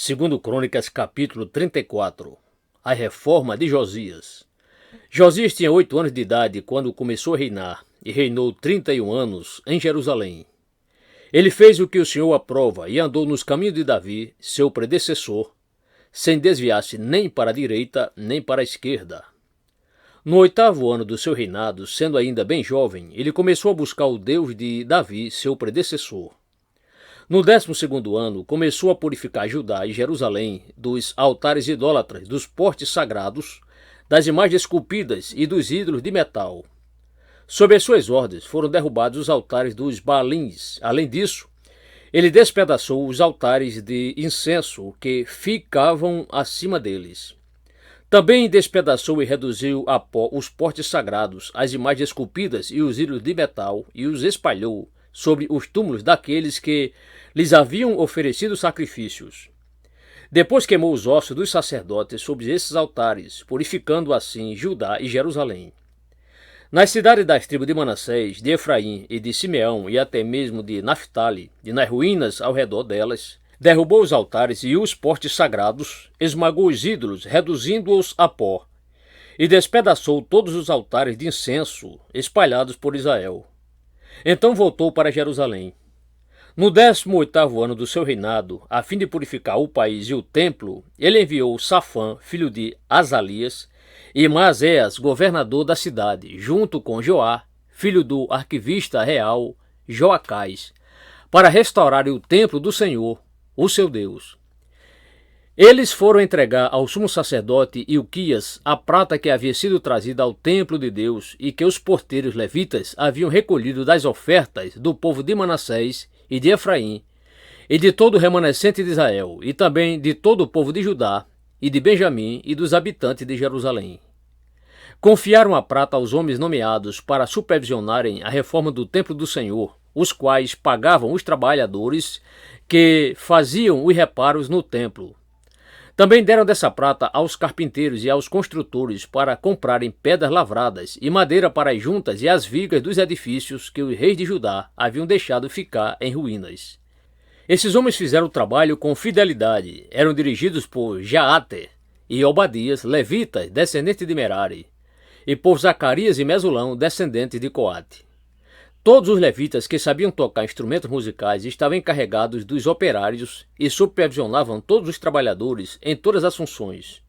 Segundo Crônicas, capítulo 34. A reforma de Josias. Josias tinha 8 anos de idade quando começou a reinar, e reinou 31 anos em Jerusalém. Ele fez o que o Senhor aprova e andou nos caminhos de Davi, seu predecessor, sem desviar-se nem para a direita nem para a esquerda. No 8º ano do seu reinado, sendo ainda bem jovem, ele começou a buscar o Deus de Davi, seu predecessor. No 12º ano, começou a purificar Judá e Jerusalém dos altares idólatras, dos postes sagrados, das imagens esculpidas e dos ídolos de metal. Sob as suas ordens foram derrubados os altares dos Baalins. Além disso, ele despedaçou os altares de incenso que ficavam acima deles. Também despedaçou e reduziu a pó os postes sagrados, as imagens esculpidas e os ídolos de metal, e os espalhou sobre os túmulos daqueles que lhes haviam oferecido sacrifícios. Depois queimou os ossos dos sacerdotes sobre esses altares, purificando assim Judá e Jerusalém. Nas cidades das tribos de Manassés, de Efraim e de Simeão, e até mesmo de Naftali, e nas ruínas ao redor delas, derrubou os altares e os postes sagrados, esmagou os ídolos, reduzindo-os a pó, e despedaçou todos os altares de incenso espalhados por Israel. Então voltou para Jerusalém. No 18º ano do seu reinado, a fim de purificar o país e o templo, ele enviou Safã, filho de Azalias, e Maazéas, governador da cidade, junto com Joá, filho do arquivista real Joacás, para restaurarem o templo do Senhor, o seu Deus. Eles foram entregar ao sumo sacerdote Ilquias a prata que havia sido trazida ao templo de Deus e que os porteiros levitas haviam recolhido das ofertas do povo de Manassés e de Efraim, e de todo o remanescente de Israel, e também de todo o povo de Judá, e de Benjamim, e dos habitantes de Jerusalém. Confiaram a prata aos homens nomeados para supervisionarem a reforma do templo do Senhor, os quais pagavam os trabalhadores que faziam os reparos no templo. Também deram dessa prata aos carpinteiros e aos construtores para comprarem pedras lavradas e madeira para as juntas e as vigas dos edifícios que os reis de Judá haviam deixado ficar em ruínas. Esses homens fizeram o trabalho com fidelidade, eram dirigidos por Jaate e Obadias, levitas, descendentes de Merari, e por Zacarias e Mesulão, descendentes de Coate. Todos os levitas que sabiam tocar instrumentos musicais estavam encarregados dos operários e supervisionavam todos os trabalhadores em todas as funções.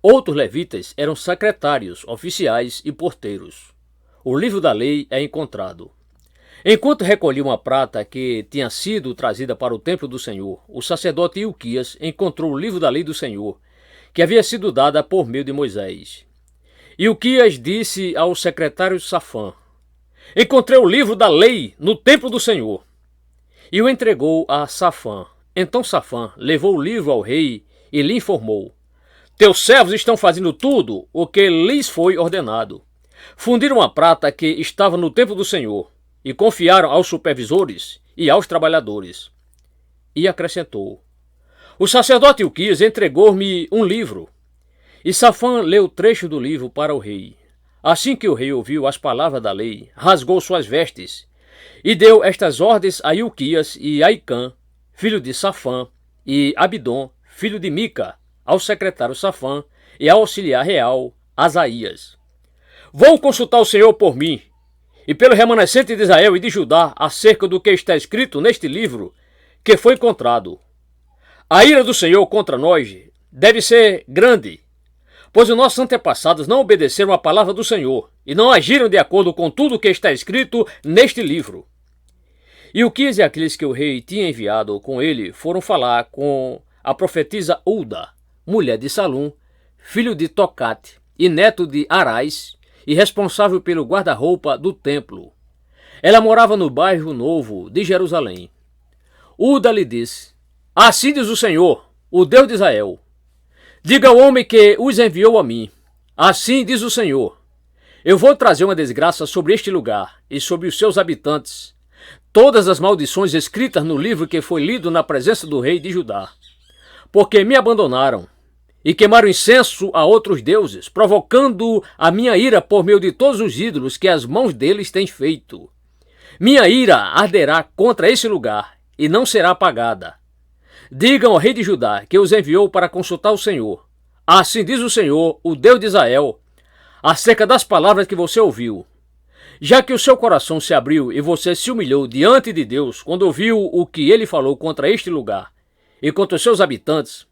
Outros levitas eram secretários, oficiais e porteiros. O livro da lei é encontrado. Enquanto recolhiam a prata que tinha sido trazida para o templo do Senhor, o sacerdote Ilquias encontrou o livro da lei do Senhor, que havia sido dada por meio de Moisés. Ilquias disse ao secretário Safã: "Encontrei o livro da lei no templo do Senhor." E o entregou a Safã. Então Safã levou o livro ao rei e lhe informou: "Teus servos estão fazendo tudo o que lhes foi ordenado. Fundiram a prata que estava no templo do Senhor e confiaram aos supervisores e aos trabalhadores." E acrescentou: "O sacerdote Ilquias entregou-me um livro." E Safã leu trecho do livro para o rei. Assim que o rei ouviu as palavras da lei, rasgou suas vestes e deu estas ordens a Ilquias e Aicã, filho de Safã, e Abidom, filho de Mica, ao secretário Safã e ao auxiliar real Asaías: "Vou consultar o Senhor por mim e pelo remanescente de Israel e de Judá acerca do que está escrito neste livro que foi encontrado. A ira do Senhor contra nós deve ser grande, pois os nossos antepassados não obedeceram à palavra do Senhor e não agiram de acordo com tudo o que está escrito neste livro." E Ilquias e aqueles que o rei tinha enviado com ele foram falar com a profetisa Ulda, mulher de Salum, filho de Tocate e neto de Arás, e responsável pelo guarda-roupa do templo. Ela morava no bairro novo de Jerusalém. Ulda lhe disse: "Assim diz o Senhor, o Deus de Israel: diga ao homem que os enviou a mim. Assim diz o Senhor: eu vou trazer uma desgraça sobre este lugar e sobre os seus habitantes, todas as maldições escritas no livro que foi lido na presença do rei de Judá, porque me abandonaram e queimaram incenso a outros deuses, provocando a minha ira por meio de todos os ídolos que as mãos deles têm feito. Minha ira arderá contra esse lugar e não será apagada. digam ao rei de Judá que os enviou para consultar o Senhor. Assim diz o Senhor, o Deus de Israel, acerca das palavras que você ouviu. Já que o seu coração se abriu e você se humilhou diante de Deus quando ouviu o que ele falou contra este lugar e contra os seus habitantes,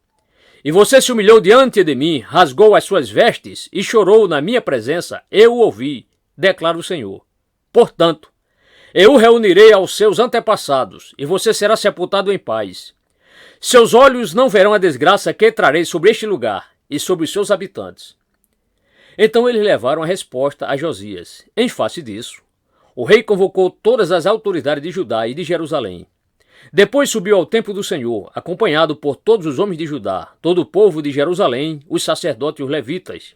e você se humilhou diante de mim, rasgou as suas vestes e chorou na minha presença, eu o ouvi, declara o Senhor. Portanto, eu o reunirei aos seus antepassados, e você será sepultado em paz. Seus olhos não verão a desgraça que trarei sobre este lugar e sobre os seus habitantes. Então eles levaram a resposta a Josias. Em face disso, o rei convocou todas as autoridades de Judá e de Jerusalém. Depois subiu ao templo do Senhor, acompanhado por todos os homens de Judá, todo o povo de Jerusalém, os sacerdotes e os levitas.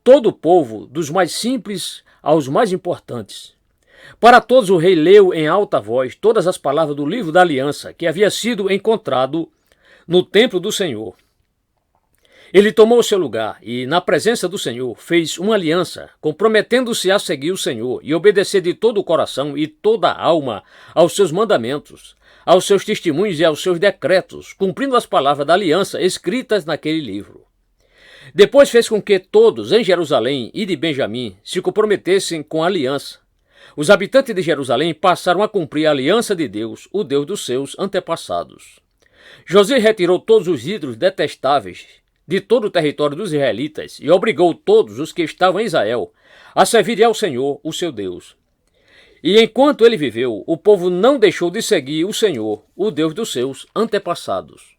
Todo o povo, dos mais simples aos mais importantes. Para todos o rei leu em alta voz todas as palavras do livro da aliança que havia sido encontrado no templo do Senhor. Ele tomou o seu lugar e, na presença do Senhor, fez uma aliança, comprometendo-se a seguir o Senhor e obedecer de todo o coração e toda a alma aos seus mandamentos, aos seus testemunhos e aos seus decretos, cumprindo as palavras da aliança escritas naquele livro. Depois fez com que todos em Jerusalém e de Benjamim se comprometessem com a aliança. Os habitantes de Jerusalém passaram a cumprir a aliança de Deus, o Deus dos seus antepassados. Josias retirou todos os ídolos detestáveis de todo o território dos israelitas e obrigou todos os que estavam em Israel a servir ao Senhor, o seu Deus. E enquanto ele viveu, o povo não deixou de seguir o Senhor, o Deus dos seus antepassados.